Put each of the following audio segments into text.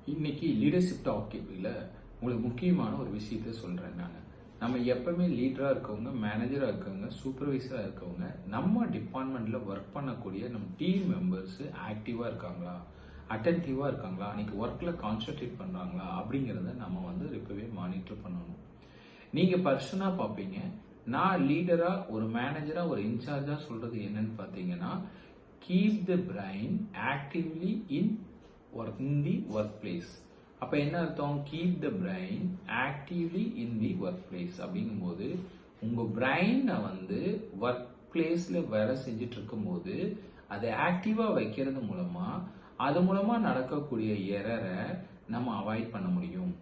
இன்னைக்கு லீடர்ஷிப் டாபிக்ல உங்களுக்கு முக்கியமான ஒரு விஷயத்த சொல்றேன் நான். நம்ம எப்பவுமே லீடரா இருக்கவங்க, மேனேஜரா இருக்கவங்க, சூப்பர்வைசரா இருக்கவங்க, நம்ம டிபார்ட்மெண்ட்ல ஒர்க் பண்ணக்கூடிய நம்ம டீம் மெம்பர்ஸ் ஆக்டிவா இருக்காங்களா, அட்டென்டிவா இருக்காங்களா, அன்னைக்கு ஒர்க்ல கான்சென்ட்ரேட் பண்றாங்களா அப்படிங்கறத நம்ம இப்பவே மானிட்டர் பண்ணணும். நீங்க பர்சனா பாப்பீங்க, நான் லீடரா, ஒரு மேனேஜரா, ஒரு இன்சார்ஜா சொல்றது என்னன்னு பாத்தீங்கன்னா, keep the brain actively in the work place. அப்ப என்ன அர்த்தம்? Keep the brain actively in the work place அப்படிங்கும்போது உங்க பிரைனை ஒர்க் பிளேஸ்ல வேலை செஞ்சுட்டு இருக்கும்போது அதை ஆக்டிவா வைக்கிறது மூலமா அது மூலமா நடக்கக்கூடிய எரரை நம்ம அவாய்ட் பண்ண முடியும்.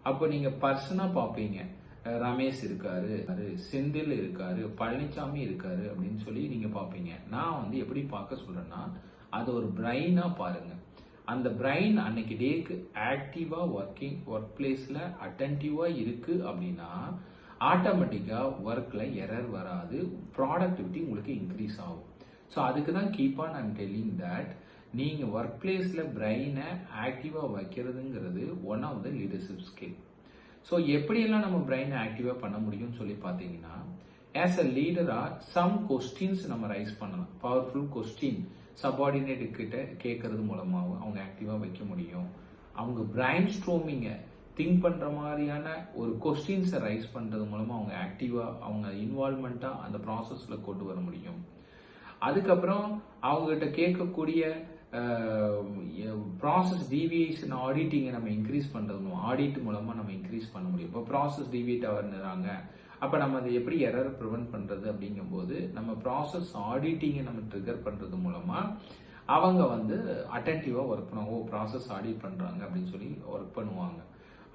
அப்போ நீங்க பர்சனா பாப்பீங்க, ரமேஷ் இருக்காரு, செந்தில் இருக்காரு, பழனிசாமி இருக்காரு அப்படின்னு சொல்லி நீங்க பாப்பீங்க. நான் எப்படி பார்க்க சொல்றேன்னா, அது ஒரு பிரைனா பாருங்க. அந்த பிரைன் அன்னைக்கு டேக்கு ஆக்டிவா ஒர்க் பிளேஸ்ல அட்டென்டிவா இருக்கு அப்படின்னா ஆட்டோமேட்டிக்கா ஒர்க்ல எரர் வராது, ப்ராடக்டிவிட்டி உங்களுக்கு இன்க்ரீஸ் ஆகும். ஸோ அதுக்கு தான் keep on I'm telling that நீங்க ஒர்க் பிளேஸ்ல பிரைனை ஆக்டிவா வைக்கிறதுங்கிறது one of the leadership skill. So எப்படியெல்லாம் நம்ம பிரைனை ஆக்டிவா பண்ண முடியும்னு சொல்லி பார்த்தீங்கன்னா, ஆஸ் அ லீடரா சம் கொஸ்டின்ஸ் நம்ம ரைஸ் பண்ணலாம். பவர்ஃபுல் கொஸ்டின் சபார்டினேட் கிட்ட கேட்கறது மூலமாகவும் அவங்க ஆக்டிவா வைக்க முடியும். அவங்க பிரைன் ஸ்ட்ரோமிங்க திங்க் பண்ற மாதிரியான ஒரு கொஸ்டின்ஸை ரைஸ் பண்றது மூலமா அவங்க ஆக்டிவா, அவங்க இன்வால்மெண்டா அந்த ப்ராசஸ்ல கொண்டு வர முடியும். அதுக்கப்புறம் அவங்க கிட்ட கேட்கக்கூடிய ப்ராசஸ் டீவியேஷன் ஆடிட்டிங்கை நம்ம இன்க்ரீஸ் பண்றது, ஆடிட் மூலமா நம்ம இன்க்ரீஸ் பண்ண முடியும். இப்போ ப்ராசஸ் டீவியேட் ஆகிறாங்க, அப்ப நம்ம அதை எப்படி எரர் ப்ரிவென்ட் பண்றது அப்படிங்கும் போது நம்ம ப்ராசஸ் ஆடிட்டிங்கை நம்ம ட்ரிகர் பண்றது மூலமா அவங்க அட்டென்டிவா ஒர்க் பண்ணுவாங்க. ஓ, ப்ராசஸ் ஆடிட் பண்றாங்க அப்படின்னு சொல்லி ஒர்க் பண்ணுவாங்க.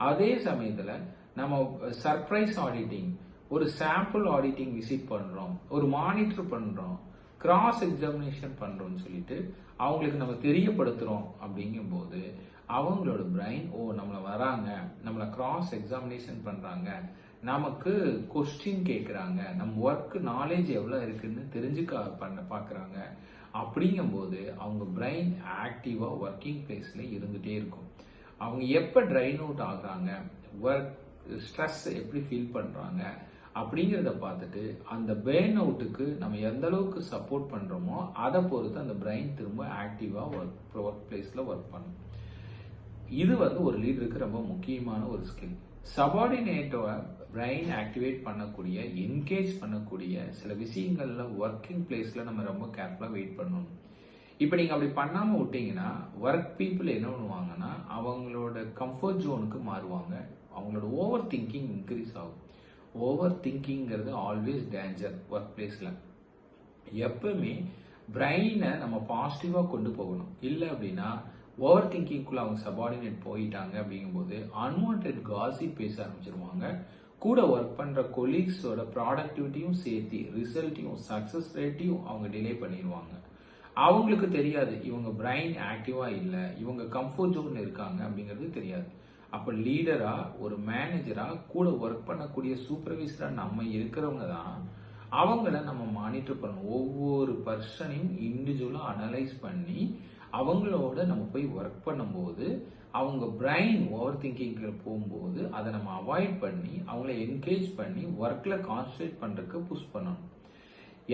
அதே சமயத்துல நம்ம சர்ப்ரைஸ் ஆடிட்டிங், ஒரு சாம்பிள் ஆடிட்டிங் விசிட் பண்றோம், ஒரு மானிட்டர் பண்றோம், கிராஸ் எக்ஸாமினேஷன் பண்றோம்னு சொல்லிட்டு அவங்களுக்கு நம்ம தெரியப்படுத்துறோம் அப்படிங்கும் போது அவங்களோட பிரைன், ஓ நம்மள வராங்க, நம்மள கிராஸ் எக்ஸாமினேஷன் பண்றாங்க, நமக்கு கொஸ்டின் கேட்கறாங்க, நம்ம ஒர்க் நாலேஜ் எவ்வளவு இருக்குன்னு தெரிஞ்சுக்க பாக்குறாங்க அப்படிங்கும் போது அவங்க பிரைன் ஆக்டிவா ஒர்க்கிங் பிளேஸ்ல இருந்துட்டே இருக்கும். அவங்க எப்ப ட்ரைன் அவுட் ஆகுறாங்க, ஒர்க் ஸ்ட்ரெஸ் எப்படி ஃபீல் பண்றாங்க அப்படிங்கிறத பார்த்துட்டு அந்த பேர்ன் அவுட்டுக்கு நம்ம எந்த அளவுக்கு சப்போர்ட் பண்றோமோ அதை பொறுத்து அந்த பிரைன் திரும்ப ஆக்டிவா ஒர்க் பிளேஸ்ல ஒர்க் பண்ணும். இது ஒரு லீடருக்கு ரொம்ப முக்கியமான ஒரு ஸ்கில். சபார்டினேட்டோட பிரைன் ஆக்டிவேட் பண்ணக்கூடிய, என்கேஜ் பண்ணக்கூடிய சில விஷயங்கள்ல ஒர்க்கிங் பிளேஸ்ல நம்ம ரொம்ப கேர்ஃபுல்லா வெயிட் பண்ணணும். இப்ப நீங்க அப்படி பண்ணாம விட்டீங்கன்னா ஒர்க் பீப்புள் என்ன பண்ணுவாங்கன்னா அவங்களோட கம்ஃபர்ட் ஜோனுக்கு மாறுவாங்க, அவங்களோட ஓவர் திங்கிங் இன்க்ரீஸ் ஆகும். ஓவர் திங்கிங்கிறது ஆல்வேஸ் டேஞ்சர் ஒர்க் பிளேஸ்ல. எப்பவுமே பிரைனை நம்ம பாசிட்டிவா கொண்டு போகணும். இல்லை அப்படின்னா ஓவர் திங்கிங்குள்ள அவங்க சபார்டினேட் போயிட்டாங்க அப்படிங்கும்போது அன்வான்டட் காசிப் பேச ஆரம்பிச்சிருவாங்க. கூட ஒர்க் பண்ற கொலீக்ஸோட ப்ராடக்டிவிட்டியும் சேர்த்து ரிசல்ட்டையும் சக்சஸ் ரேட்டையும் அவங்க டிலே பண்ணிடுவாங்க. அவங்களுக்கு தெரியாது இவங்க பிரைன் ஆக்டிவா இல்லை, இவங்க கம்ஃபர்ட் ஜோன்ல இருக்காங்க அப்படிங்கிறது தெரியாது. அப்ப லீடரா, ஒரு மேனேஜரா, கூட ஒர்க் பண்ணக்கூடிய சூப்பர்வைசரா நம்ம இருக்கிறவங்க தான் அவங்கள நம்ம மானிட்டர் பண்ணணும். ஒவ்வொரு பர்சனையும் இண்டிவிஜுவலா அனலைஸ் பண்ணி அவங்களோட நம்ம போய் ஒர்க் பண்ணும்போது அவங்க பிரைன் ஓவர் திங்கிங்ல போகும்போது அதை நம்ம அவாய்ட் பண்ணி அவங்கள என்கேஜ் பண்ணி ஒர்க்ல கான்சன்ட்ரேட் பண்றதுக்கு புஷ் பண்ணணும்.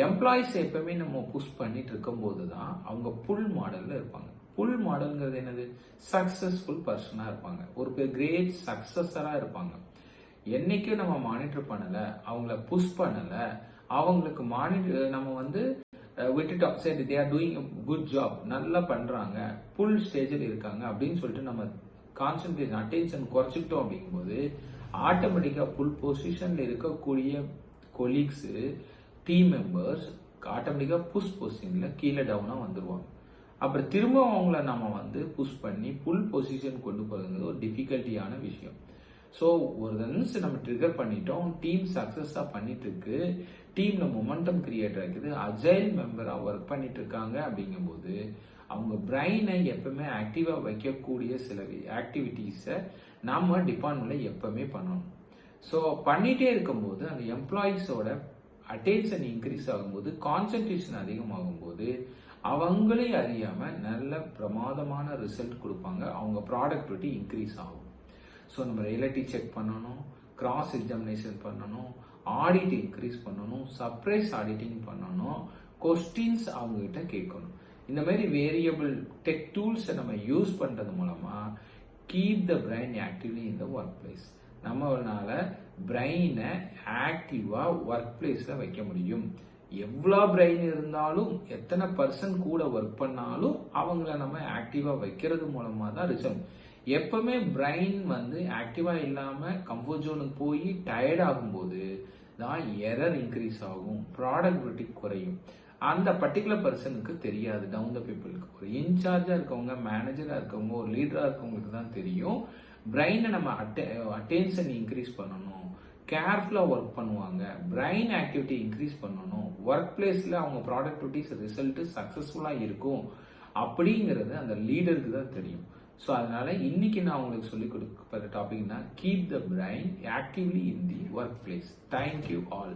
எம்ப்ளாயிஸ் எப்பவுமே நம்ம புஷ் பண்ணிட்டு இருக்கும் போதுதான் அவங்க புல் மாடல்ல இருப்பாங்க. புல் மாடல்ங்கிறது என்னது? சக்சஸ்ஃபுல் பர்சனா இருப்பாங்க, ஒரு கிரேட் சக்சஸரா இருப்பாங்க. என்னைக்கும் நம்ம மானிட்டர் பண்ணல, அவங்கள புஷ் பண்ணல, அவங்களுக்கு நம்ம விட்டுட்டோம், சரி they are doing good job, நல்லா பண்றாங்க, புல் ஸ்டேஜில் இருக்காங்க அப்படின்னு சொல்லிட்டு நம்ம கான்சென்ட்ரேஷன் அட்டென்ஷன் குறைச்சிட்டோம் அப்படிங்கும்போது ஆட்டோமேட்டிக்கா புல் பொசிஷன்ல இருக்கக்கூடிய கொலீக்ஸ், டீம் மெம்பர்ஸ் ஆட்டோமேட்டிக்கா புஷ் பொசிஷன்ல கீழே டவுனா வந்துருவாங்க. அப்புறம் திரும்ப அவங்கள நம்ம புஷ் பண்ணி புல் பொசிஷன் கொண்டு போறதுங்கிறது ஒரு டிஃபிகல்ட்டியான விஷயம். ஸோ ஒரு ஒன்ஸ் நம்ம ட்ரிகர் பண்ணிட்டோம், டீம் சக்சஸா பண்ணிட்டு இருக்கு, டீம்ல மொமெண்டம் கிரியேட் ஆகுது, அஜைல் மெம்பரா ஒர்க் பண்ணிட்டு இருக்காங்க அப்படிங்கும்போது அவங்க பிரைனை எப்பவுமே ஆக்டிவா வைக்கக்கூடிய சில ஆக்டிவிட்டிஸை நம்ம டிபார்ட்மெண்ட்ல எப்பவுமே பண்ணணும். ஸோ பண்ணிட்டே இருக்கும்போது அந்த எம்ப்ளாயிஸோட அட்டென்ஷன் இன்க்ரீஸ் ஆகும்போது, கான்சென்ட்ரேஷன் அதிகமாகும் போது அவங்களே அறியாம நல்ல பிரமாதமான ரிசல்ட் கொடுப்பாங்க. அவங்க ப்ராடக்டிவிட்டி இன்க்ரீஸ் ஆகும். ஸோ நம்ம ரியாலிட்டி செக் பண்ணணும், கிராஸ் எக்ஸாமினேஷன் பண்ணணும், ஆடிட் இன்க்ரீஸ் பண்ணணும், சர்ப்ரைஸ் ஆடிட்டிங் பண்ணணும், கொஸ்டின்ஸ் அவங்க கிட்ட கேட்கணும். இந்த மாதிரி வேரியபிள் டெக் டூல்ஸை நம்ம யூஸ் பண்றது மூலமா keep the brain actively in the work place. நம்மளால பிரைனை ஆக்டிவா ஒர்க் பிளேஸ்ல வைக்க முடியும். எவ்வளோ பிரெயின் இருந்தாலும் எத்தனை பர்சன்ட் கூட ஒர்க் பண்ணாலும் அவங்கள நம்ம ஆக்டிவா வைக்கிறது மூலமா தான் ரிசல்ட். எப்பவுமே பிரெயின் ஆக்டிவா இல்லாம கம்ஃபர்ட் ஜோனுக்கு போய் டயர்ட் ஆகும்போது தான் எரர் இன்க்ரீஸ் ஆகும், ப்ராடக்டிவிட்டி குறையும். அந்த பர்டிகுலர் பர்சனுக்கு தெரியாது. டவுன் த பீப்புளுக்கு, ஒரு இன்சார்ஜா இருக்கவங்க, மேனேஜரா இருக்கவங்க, ஒரு லீடரா இருக்கவங்களுக்கு தான் தெரியும். பிரெயினை நம்ம அட்டென்ஷன் இன்க்ரீஸ் பண்ணணும், கேர்ஃபுல்லா ஒர்க் பண்ணுவாங்க, பிரெயின் ஆக்டிவிட்டி இன்க்ரீஸ் பண்ணணும், ஒர்க் பிளேஸ்ல அவங்க ப்ராடக்டிவிட்டிஸ் ரிசல்ட் சக்சஸ்ஃபுல்லா இருக்கும் அப்படிங்கிறது அந்த லீடருக்கு தான் தெரியும். ஸோ அதனால இன்னைக்கு நான் உங்களுக்கு சொல்லிக் கொடுக்கிற டாபிக்னா keep the brain actively in the work place. Thank you all.